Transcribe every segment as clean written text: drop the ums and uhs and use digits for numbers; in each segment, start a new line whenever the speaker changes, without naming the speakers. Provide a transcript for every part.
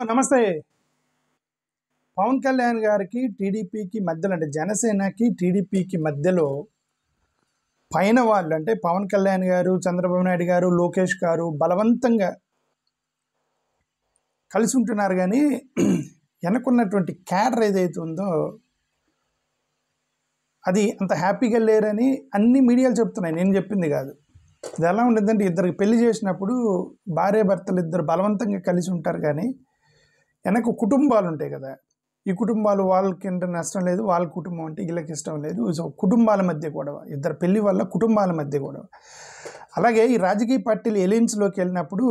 నమస్తే. పవన్ కళ్యాణ్ గారికి టీడీపీకి మధ్యలో అంటే జనసేనకి టీడీపీకి మధ్యలో పైన వాళ్ళు అంటే పవన్ కళ్యాణ్ గారు, చంద్రబాబు నాయుడు గారు, లోకేష్ గారు బలవంతంగా కలిసి ఉంటున్నారు. కానీ వెనకున్నటువంటి క్యాడర్ ఏదైతే ఉందో అది అంత హ్యాపీగా లేరని అన్ని మీడియాలు చెప్తున్నాయి. నేను చెప్పింది కాదు. ఇది ఎలా ఉంటుందంటే ఇద్దరికి పెళ్లి చేసినప్పుడు భార్య భర్తలు ఇద్దరు బలవంతంగా కలిసి ఉంటారు. కానీ వెనక కుటుంబాలు ఉంటాయి కదా, ఈ కుటుంబాలు వాళ్ళకి అంటే నష్టం లేదు, వాళ్ళ కుటుంబం అంటే వీళ్ళకి ఇష్టం లేదు. సో కుటుంబాల మధ్య గొడవ, ఇద్దరు పెళ్లి వల్ల కుటుంబాల మధ్య గొడవ. అలాగే ఈ రాజకీయ పార్టీలు ఎలియన్స్లోకి వెళ్ళినప్పుడు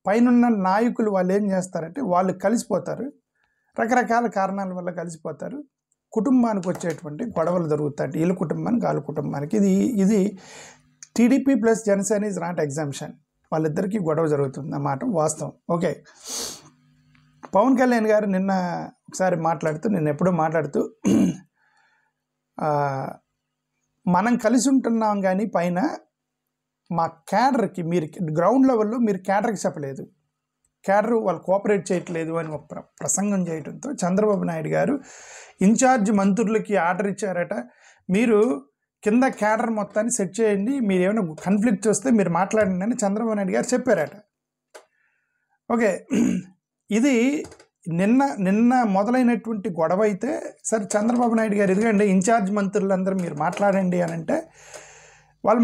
పైనున్న నాయకులు వాళ్ళు ఏం చేస్తారంటే వాళ్ళు కలిసిపోతారు, రకరకాల కారణాల వల్ల కలిసిపోతారు. కుటుంబానికి వచ్చేటువంటి గొడవలు జరుగుతాయి, వీళ్ళ కుటుంబానికి వాళ్ళ కుటుంబానికి. ఇది TDP plus Janasena is not exemption. వాళ్ళిద్దరికీ గొడవ జరుగుతుంది అన్నమాట, వాస్తవం. ఓకే, పవన్ కళ్యాణ్ గారు నిన్న ఒకసారి ఎప్పుడూ మాట్లాడుతూ మనం కలిసి ఉంటున్నాం కానీ పైన మా క్యాడర్కి మీరు గ్రౌండ్ లెవెల్లో మీరు క్యాడర్కి చెప్పలేదు, క్యాడర్ వాళ్ళు కోఆపరేట్ చేయట్లేదు అని ఒక ప్రసంగం చేయడంతో చంద్రబాబు నాయుడు గారు ఇన్ఛార్జ్ మంత్రులకి ఆర్డర్ ఇచ్చారట, మీరు కింద క్యాడర్ మొత్తాన్ని సెట్ చేయండి, మీరు ఏమైనా కాన్ఫ్లిక్ట్ వస్తే మీరు మాట్లాడండి అని చంద్రబాబు నాయుడు గారు చెప్పారట. ఓకే, ఇది నిన్న మొదలైనటువంటి గొడవ అయితే సరే చంద్రబాబు నాయుడు గారు ఎదుగండి ఇన్ఛార్జ్ మంత్రులందరూ మీరు మాట్లాడండి అని అంటే వాళ్ళు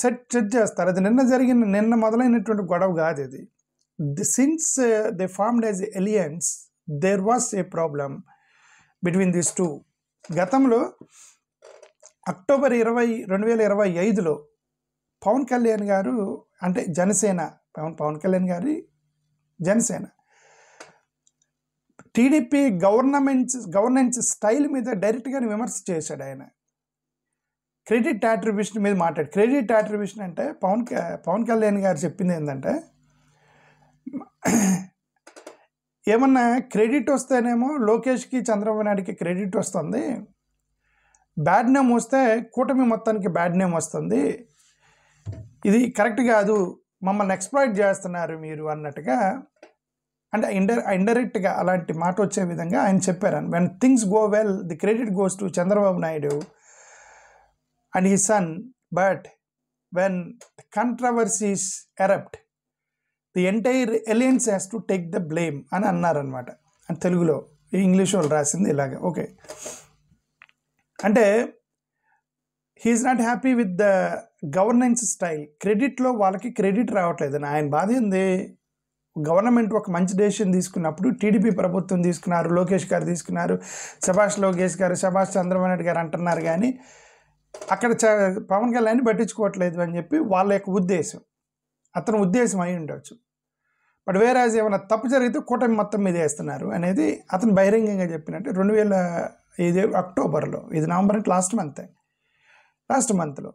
సెట్ చేస్తారు. అది నిన్న మొదలైనటువంటి గొడవ కాదు. ఇది since they formed as alliance there was a problem between this two. గతంలో అక్టోబర్ 20, 2025లో పవన్ కళ్యాణ్ గారు అంటే జనసేన పవన్ కళ్యాణ్ గారి జనసేన టీడీపీ గవర్నెన్స్ స్టైల్ మీద డైరెక్ట్గానే విమర్శ చేశాడు. ఆయన క్రెడిట్ అట్రిబ్యూషన్ మీద మాట్లాడు. క్రెడిట్ అట్రిబ్యూషన్ అంటే పవన్ కళ్యాణ్ గారు చెప్పింది ఏంటంటే ఏమన్నా క్రెడిట్ వస్తేనేమో లోకేష్కి చంద్రబాబు నాయుడికి క్రెడిట్ వస్తుంది, బ్యాడ్ నేమ్ వస్తే కూటమి మొత్తానికి బ్యాడ్ నేమ్ వస్తుంది, ఇది కరెక్ట్ కాదు, మమ్మల్ని ఎక్స్ప్లాయిట్ చేస్తున్నారు మీరు అన్నట్టుగా, అంటే ఇండైరెక్ట్గా అలాంటి మాట వచ్చే విధంగా ఆయన చెప్పారు. When things go well the credit goes to Chandrababu Naidu and his son, but when controversies erupt the entire alliance has to take the blame అని అన్నారనమాట. అని తెలుగులో, ఇంగ్లీష్ వాళ్ళు రాసింది ఇలాగే. ఓకే, అంటే he is not happy with the governance style. క్రెడిట్లో వాళ్ళకి క్రెడిట్ రావట్లేదు. ఆయన బాధ ఏంది, గవర్నమెంట్ ఒక మంచి డెసిషన్ తీసుకున్నప్పుడు టీడీపీ ప్రభుత్వం తీసుకున్నారు, లోకేష్ గారు తీసుకున్నారు, లోకేష్ గారు, చంద్రబాబు నాయుడు గారు అంటున్నారు, కానీ అక్కడ పవన్ కళ్యాణ్ పట్టించుకోవట్లేదు అని చెప్పి వాళ్ళ యొక్క ఉద్దేశం, అతని ఉద్దేశం అయి ఉండొచ్చు. బట్ వేరాజ్ ఏమైనా తప్పు జరిగితే కూటమి మొత్తం మీద వేస్తున్నారు అనేది అతను బహిరంగంగా చెప్పినట్టు 2005 అక్టోబర్లో, ఇది నవంబర్ అంటే లాస్ట్ మంత్లో,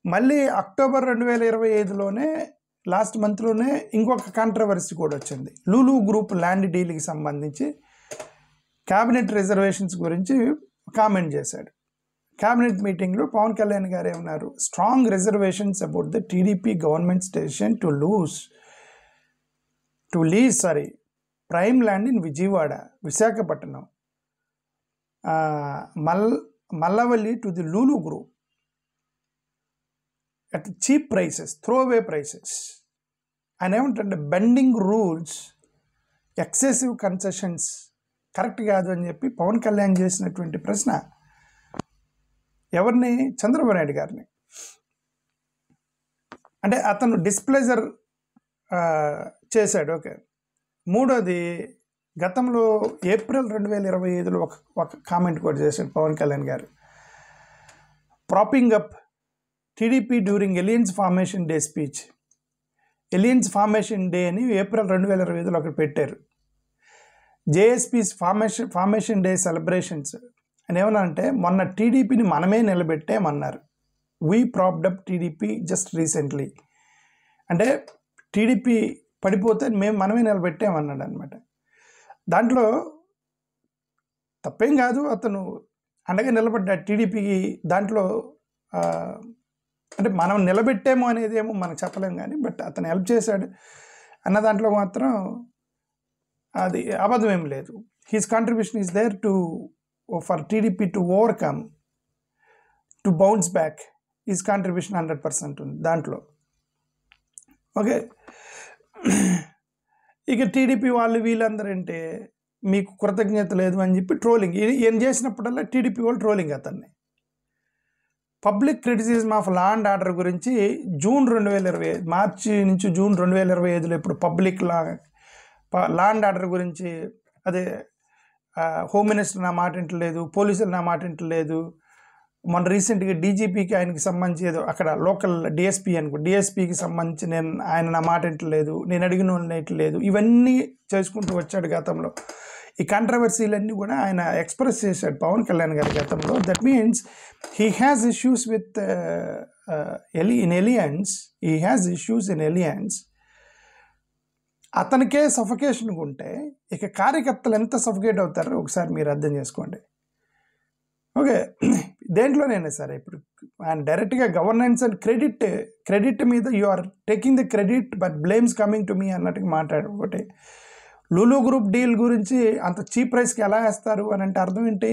మళ్ళీ అక్టోబర్ 2025లోనే లాస్ట్ మంత్లోనే ఇంకొక కాంట్రవర్సీ కూడా వచ్చింది. లూలు గ్రూప్ ల్యాండ్ డీల్కి సంబంధించి క్యాబినెట్ రిజర్వేషన్స్ గురించి కామెంట్ చేశాడు. క్యాబినెట్ మీటింగ్లో పవన్ కళ్యాణ్ గారు ఏమన్నారు, strong reservations about the TDP government's decision to lease prime land in Vijayawada, Visakhapatnam, Mallavalli to the Lulu group at cheap prices, throwaway prices. ఆయన ఏమంటే bending rules, excessive concessions correct కాదు అని చెప్పి పవన్ కళ్యాణ్ చేసినటువంటి ప్రశ్న ఎవరిని, చంద్రబాబు నాయుడు గారిని. అంటే అతను డిస్ప్లెజర్ చేశాడు. ఓకే, మూడోది గతంలో ఏప్రిల్ 2025లో ఒక కామెంట్ కూడా చేశాడు పవన్ కళ్యాణ్ గారు, propping up TDP during alliance formation day speech. Alliance formation day అని ఏప్రిల్ 2025లో ఒకటి పెట్టారు. జేఎస్పీస్ ఫార్మేషన్ డే సెలబ్రేషన్స్ అని ఏమన్నా అంటే మొన్న టీడీపీని మనమే నిలబెట్టామన్నారు. We propped up TDP just recently, అంటే టీడీపీ పడిపోతే మనమే నిలబెట్టామన్నాడు అనమాట. దాంట్లో తప్పేం కాదు, అతను అండగా నిలబడ్డాడు టీడీపీకి. దాంట్లో అంటే మనం నిలబెట్టాము అనేది ఏమో మనకు చెప్పలేము, కానీ బట్ అతను హెల్ప్ చేశాడు అన్న దాంట్లో మాత్రం అది అబద్ధం ఏం లేదు. His contribution is there to for TDP to overcome, to bounce back. His contribution 100% ఉంది దాంట్లో. ఓకే, ఇక టీడీపీ వాళ్ళు వీళ్ళందరూ అంటే మీకు కృతజ్ఞత లేదు అని చెప్పి ట్రోలింగ్. ఏం చేసినప్పుడల్లా టీడీపీ వాళ్ళు ట్రోలింగ్ అతన్ని. Public criticism of law and order గురించి జూన్ 2025 మార్చి నుంచి జూన్ 2025లో ఇప్పుడు పబ్లిక్ లా అండ్ ఆర్డర్ గురించి అదే హోమ్ మినిస్టర్ నా మాట వింటలేదు, పోలీసులు నా మాట వింటలేదు. మన రీసెంట్గా డీజీపీకి ఆయనకి సంబంధించి ఏదో అక్కడ లోకల్ డిఎస్పీకి సంబంధించి ఆయన నా మాట వింటలేదు, నేను అడిగిన వాళ్ళని వింటలేదు, ఇవన్నీ చేసుకుంటూ వచ్చాడు గతంలో. ఈ కాంట్రవర్సీలన్నీ కూడా ఆయన ఎక్స్ప్రెస్ చేశాడు పవన్ కళ్యాణ్ గారి గతంలో. That means he has issues with in alliance. అతనికే సఫకేషన్ ఉంటే ఇక కార్యకర్తలు ఎంత సఫకేట్ అవుతారో ఒకసారి మీరు అర్థం చేసుకోండి. ఓకే, దేంట్లోనైనా సరే ఇప్పుడు ఆయన డైరెక్ట్గా గవర్నెన్స్ అండ్ క్రెడిట్ మీద you are taking the credit but blames coming to me అన్నట్టుగా మాట్లాడు. ఒకటి లూలు గ్రూప్ డీల్ గురించి అంత చీప్ ప్రైస్కి ఎలా వేస్తారు అని అంటే అర్థం ఏంటి?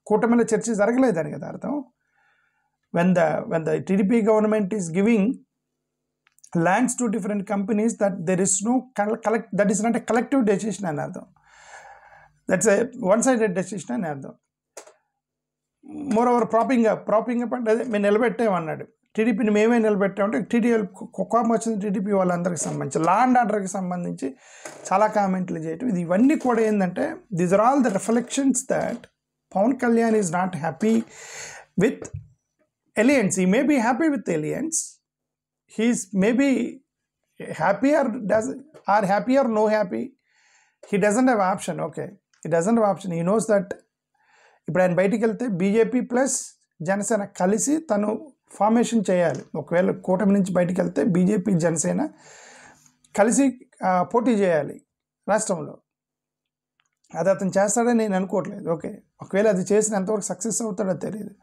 కూటమిలో చర్చ జరగలేదని కదా అర్థం. When the TDP government is giving lands to different companies, that is not a collective decision అని అర్థం. That's a one sided decision అని అర్థం. మోర్ ఓవర్ ప్రాపింగ్ అప్ అంటే అదే మేము నిలబెట్టామన్నాడు. టీడీపీని మేమే నిలబెట్టామంటే కోపం వచ్చింది టీడీపీ వాళ్ళందరికీ సంబంధించి. లా అండ్ ఆర్డర్కి సంబంధించి చాలా కామెంట్లు చేయటం, ఇవన్నీ కూడా ఏంటంటే these are all the reflections that Pawan Kalyan is not happy with alliance. He may be happy with alliance, he's maybe happy or no happy. He doesn't have option. Okay, he doesn't have option. He knows that ఇప్పుడు ఆయన బయటికి వెళ్తే BJP plus Janasena కలిసి తను formation చేయాలి. ఒకవేళ కూటమి నుంచి బయటికి వెళ్తే బీజేపీ జనసేన కలిసి పోటీ చేయాలి రాష్ట్రంలో. అది అతను చేస్తాడని నేను అనుకోవట్లేదు. ఓకే, ఒకవేళ అది చేసిన ఎంతవరకు సక్సెస్ అవుతాడో తెలియదు.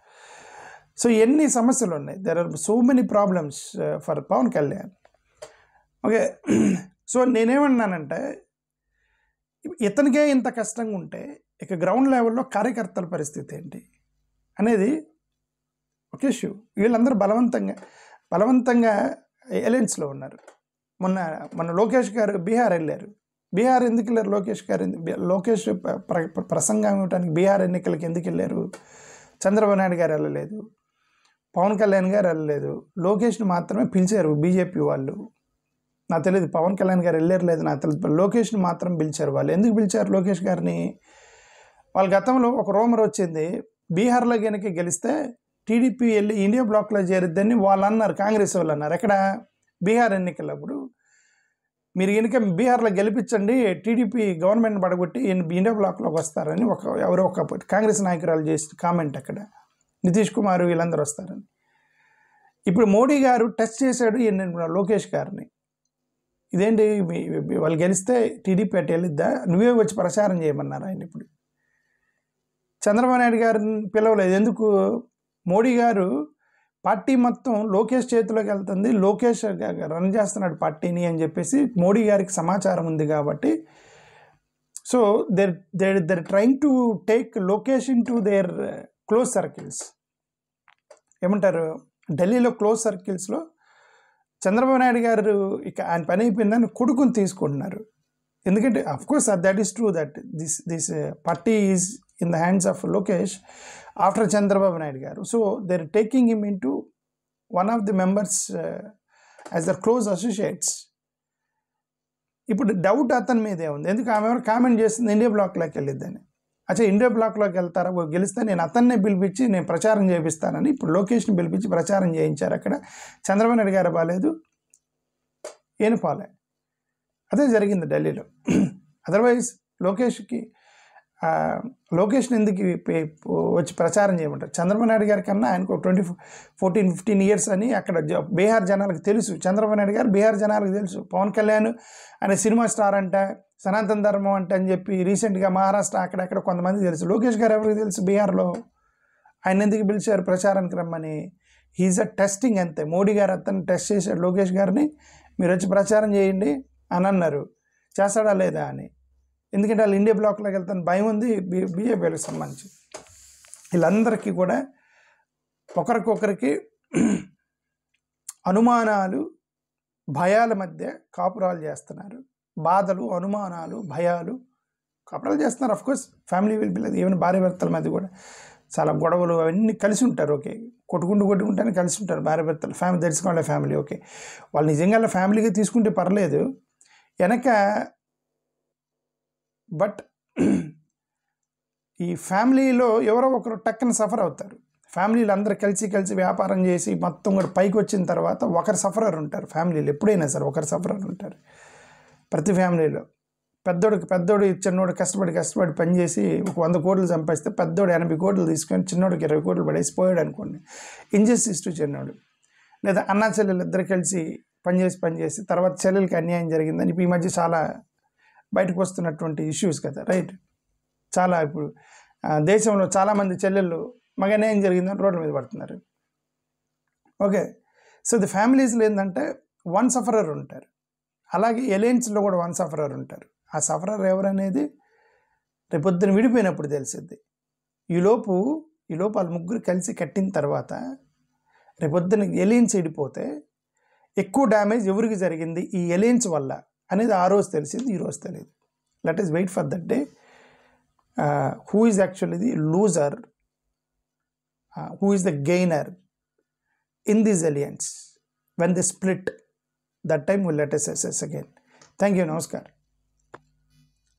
సో ఎన్ని సమస్యలు ఉన్నాయి, there are so many problems for Pawan Kalyan. Okay, so నేనేమన్నానంటే ఇతనికే ఇంత కష్టంగా ఉంటే ఇక గ్రౌండ్ లెవెల్లో కార్యకర్తల పరిస్థితి ఏంటి అనేది ఒక ఇష్యూ. వీళ్ళందరూ బలవంతంగా ఎలయన్స్లో ఉన్నారు. మొన్న లోకేష్ గారు బీహార్ వెళ్ళారు. బీహార్ ఎందుకు వెళ్ళారు లోకేష్ ప్రసంగం ఇవ్వడానికి బీహార్ ఎన్నికలకి ఎందుకు వెళ్ళారు? చంద్రబాబు నాయుడు గారు వెళ్ళలేదు, పవన్ కళ్యాణ్ గారు వెళ్ళలేదు, లోకేష్ని మాత్రమే పిలిచారు బీజేపీ వాళ్ళు. నాకు తెలియదు పవన్ కళ్యాణ్ గారు వెళ్ళారు లేదు నాకు తెలియదు, లోకేష్ని మాత్రం పిలిచారు. వాళ్ళు ఎందుకు పిలిచారు లోకేష్ గారిని? వాళ్ళ గతంలో ఒక రూమర్ వచ్చింది, బీహార్లో కనుక గెలిస్తే టీడీపీ వెళ్ళి ఇండియా బ్లాక్లో చేరిద్దని వాళ్ళు అన్నారు, కాంగ్రెస్ వాళ్ళు అన్నారు. ఎక్కడ? బీహార్ ఎన్నికలప్పుడు మీరు కనుక బీహార్లో గెలిపించండి, టీడీపీ గవర్నమెంట్ పడగొట్టి ఇండియా బ్లాక్లోకి వస్తారని ఎవరో ఒక కాంగ్రెస్ నాయకురాలు చేసి కామెంట్ అక్కడ, నితీష్ కుమార్ వీళ్ళందరూ వస్తారని. ఇప్పుడు మోడీ గారు టెస్ట్ చేశాడు లోకేష్ గారిని. ఇదేంటి వాళ్ళు గెలిస్తే టీడీపీ అటు వెళ్ళిద్దా, నువ్వే వచ్చి ప్రచారం చేయమన్నారు ఆయన. ఇప్పుడు చంద్రబాబు నాయుడు గారిని పిలవలేదు. ఎందుకు? మోడీ గారు పార్టీ మొత్తం లోకేష్ చేతిలోకి వెళ్తుంది, లోకేష్ రన్ చేస్తున్నాడు పార్టీని అని చెప్పేసి మోడీ గారికి సమాచారం ఉంది కాబట్టి. So they're trying to take Lokesh in to their close circles. ఏమంటారు, ఢిల్లీలో క్లోజ్ సర్కిల్స్లో చంద్రబాబు నాయుడు గారు ఇక ఆయన పని అయిపోయిందని కొడుకుని తీసుకుంటున్నారు. ఎందుకంటే of course that is true that this party is in the hands of Lokesh after Chandrababu Naidu garu. So they are taking him into one of the members as their close associates. ఇప్పుడు డౌట్ అతని మీదే ఉంది. ఎందుకు ఆమె ఎవరు కామెంట్ చేస్తుంది ఇండియా బ్లాక్లోకి వెళ్ళిద్దని. అచ్చా India బ్లాక్లోకి వెళ్తారా, గెలిస్తే నేను అతన్నే పిలిపించి నేను ప్రచారం చేపిస్తానని ఇప్పుడు లోకేష్ని పిలిపించి ప్రచారం చేయించారు. అక్కడ చంద్రబాబు నాయుడు గారు బాగాలేదు, ఏను పోలే. అదే జరిగింది ఢిల్లీలో. అదర్వైజ్ లోకేష్ని ఎందుకు వచ్చి ప్రచారం చేయమంటారు? చంద్రబాబు నాయుడు గారి కన్నా ఆయనకు 14-15 ఇయర్స్ అని అక్కడ బీహార్ జనాలకు తెలుసు. చంద్రబాబు నాయుడు గారు బీహార్ జనాలకు తెలుసు. పవన్ కళ్యాణ్ ఆయన సినిమా స్టార్ అంట, సనాతన ధర్మం అంటే అని చెప్పి రీసెంట్గా మహారాష్ట్ర అక్కడెక్కడ కొంతమంది తెలుసు. లోకేష్ గారు ఎవరికి తెలుసు బీహార్లో? ఆయన ఎందుకు పిలిచారు ప్రచారానికి రమ్మని? హీజ్ అ టెస్టింగ్ అంతే. మోడీ గారు అతన్ని టెస్ట్ చేశాడు లోకేష్ గారిని, మీరు వచ్చి ప్రచారం చేయండి అని అన్నారు. చేస్తాడా లేదా అని. ఎందుకంటే వాళ్ళు ఇండియా బ్లాక్లోకి వెళ్తాను భయం ఉంది, బీజేపీకి సంబంధించి. వీళ్ళందరికీ కూడా ఒకరికొకరికి అనుమానాలు, భయాల మధ్య కాపురాలు చేస్తున్నారు. బాధలు, అనుమానాలు, భయాలు కాపురాలు చేస్తున్నారు. Of course family will be, even భార్య భర్తల మధ్య కూడా చాలా గొడవలు అవన్నీ కలిసి ఉంటారు. ఓకే, కొట్టుకుంటానే కలిసి ఉంటారు భార్య భర్తలు. ఫ్యామిలీ తెలుసుకోవాలి ఫ్యామిలీ. ఓకే, వాళ్ళు నిజంగా ఫ్యామిలీగా తీసుకుంటే పర్లేదు వెనక. బట్ ఈ ఫ్యామిలీలో ఎవరో ఒకరు టక్కన సఫర్ అవుతారు. ఫ్యామిలీలు అందరూ కలిసి వ్యాపారం చేసి మొత్తం కూడా పైకి వచ్చిన తర్వాత ఒకరు సఫరర్ ఉంటారు. ఫ్యామిలీలో ఎప్పుడైనా సరే ఒకరు సఫరర్ ఉంటారు ప్రతి ఫ్యామిలీలో. పెద్దోడు చిన్నోడు కష్టపడి పనిచేసి ఒక 100 కోట్లు సంపాదిస్తే పెద్దోడు 80 కోట్లు తీసుకొని చిన్నోడికి 20 కోట్లు పడేసి పోయాడు అనుకోండి. ఇంజస్టిస్ టు చిన్నోడు. లేదా అన్నా చెల్లెలు ఇద్దరు కలిసి పనిచేసి తర్వాత చెల్లెలకి అన్యాయం జరిగిందని ఈ మధ్య చాలా బయటకు వస్తున్నటువంటి ఇష్యూస్ కదా, రైట్? చాలా ఇప్పుడు దేశంలో చాలామంది చెల్లెళ్ళు మగ అన్యాయం జరిగిందని రోడ్ల మీద పడుతున్నారు. ఓకే, సో ది ఫ్యామిలీస్లో ఏంటంటే వన్ సఫరర్ ఉంటారు. అలాగే ఎలయన్స్లో కూడా వన్ సఫరర్ ఉంటారు. ఆ సఫరర్ ఎవరనేది రేపొద్దున విడిపోయినప్పుడు తెలిసిద్ది. ఈలోపు వాళ్ళు ముగ్గురు కలిసి కట్టిన తర్వాత రేపొద్దున ఎలయన్స్ విడిపోతే ఎక్కువ డ్యామేజ్ ఎవరికి జరిగింది ఈ ఎలయన్స్ వల్ల అనేది ఆ రోజు తెలిసింది, ఈ రోజు తెలియదు. Let us wait for that day. Who is actually the loser, who is the gainer in this alliance when they split. That time we'll let us assess again. Thank you. Namaskar.